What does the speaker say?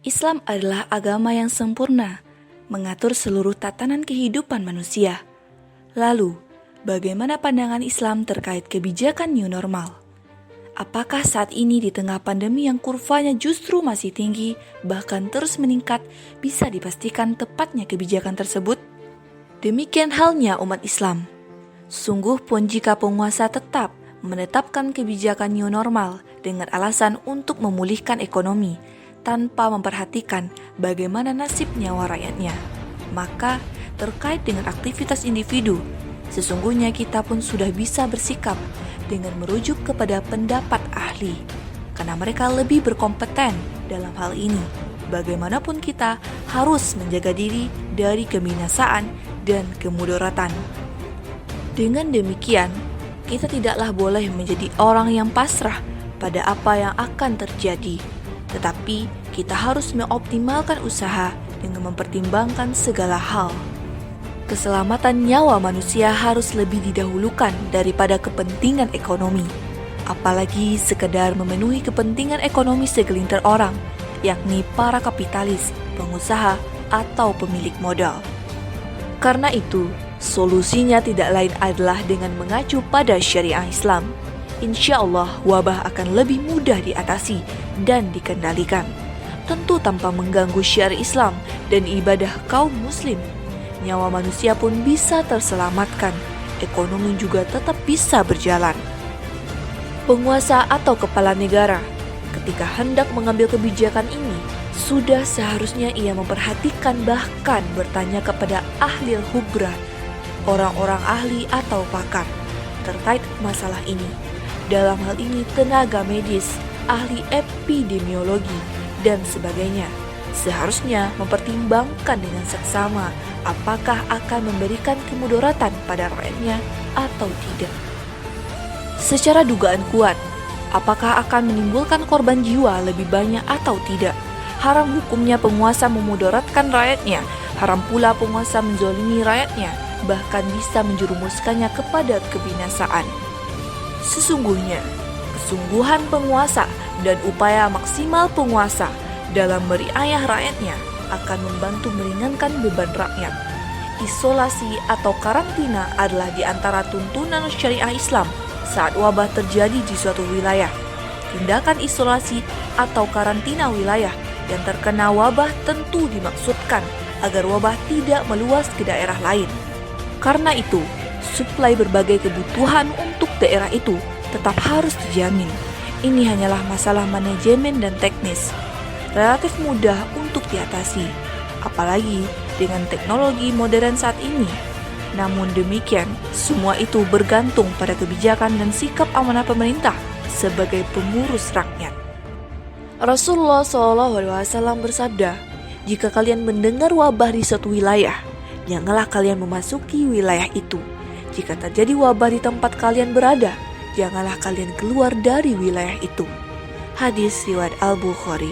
Islam adalah agama yang sempurna, mengatur seluruh tatanan kehidupan manusia. Lalu, bagaimana pandangan Islam terkait kebijakan new normal? Apakah saat ini di tengah pandemi yang kurvanya justru masih tinggi, bahkan terus meningkat, bisa dipastikan tepatnya kebijakan tersebut? Demikian halnya umat Islam. Sungguh pun jika penguasa tetap menetapkan kebijakan new normal dengan alasan untuk memulihkan ekonomi, tanpa memperhatikan bagaimana nasib nyawa rakyatnya, maka terkait dengan aktivitas individu, sesungguhnya kita pun sudah bisa bersikap dengan merujuk kepada pendapat ahli, karena mereka lebih berkompeten dalam hal ini. Bagaimanapun kita harus menjaga diri dari kebinasaan dan kemudaratan. Dengan demikian, kita tidaklah boleh menjadi orang yang pasrah pada apa yang akan terjadi, tetapi kita harus mengoptimalkan usaha dengan mempertimbangkan segala hal. Keselamatan nyawa manusia harus lebih didahulukan daripada kepentingan ekonomi, apalagi sekedar memenuhi kepentingan ekonomi segelintir orang, yakni para kapitalis, pengusaha, atau pemilik modal. Karena itu, solusinya tidak lain adalah dengan mengacu pada syariah Islam. Insya Allah, wabah akan lebih mudah diatasi dan dikendalikan. Tentu tanpa mengganggu syariat Islam dan ibadah kaum muslim. Nyawa manusia pun bisa terselamatkan, ekonomi juga tetap bisa berjalan. Penguasa atau kepala negara, ketika hendak mengambil kebijakan ini, sudah seharusnya ia memperhatikan bahkan bertanya kepada ahli hubrah, orang-orang ahli atau pakar, terkait masalah ini. Dalam hal ini tenaga medis, ahli epidemiologi, dan sebagainya. Seharusnya mempertimbangkan dengan seksama apakah akan memberikan kemudaratan pada rakyatnya atau tidak. Secara dugaan kuat, apakah akan menimbulkan korban jiwa lebih banyak atau tidak? Haram hukumnya penguasa memudaratkan rakyatnya, haram pula penguasa menzolimi rakyatnya, bahkan bisa menjerumuskannya kepada kebinasaan. Sesungguhnya, kesungguhan penguasa dan upaya maksimal penguasa dalam meriayah rakyatnya akan membantu meringankan beban rakyat. Isolasi atau karantina adalah di antara tuntunan syariah Islam saat wabah terjadi di suatu wilayah. Tindakan isolasi atau karantina wilayah yang terkena wabah tentu dimaksudkan agar wabah tidak meluas ke daerah lain. Karena itu, suplai berbagai kebutuhan untuk daerah itu tetap harus dijamin. Ini hanyalah masalah manajemen dan teknis, relatif mudah untuk diatasi, apalagi dengan teknologi modern saat ini. Namun demikian, semua itu bergantung pada kebijakan dan sikap amanah pemerintah sebagai pengurus rakyat. Rasulullah SAW bersabda, "Jika kalian mendengar wabah di suatu wilayah, janganlah kalian memasuki wilayah itu. Jika terjadi wabah di tempat kalian berada, janganlah kalian keluar dari wilayah itu." Hadis riwayat Al-Bukhari.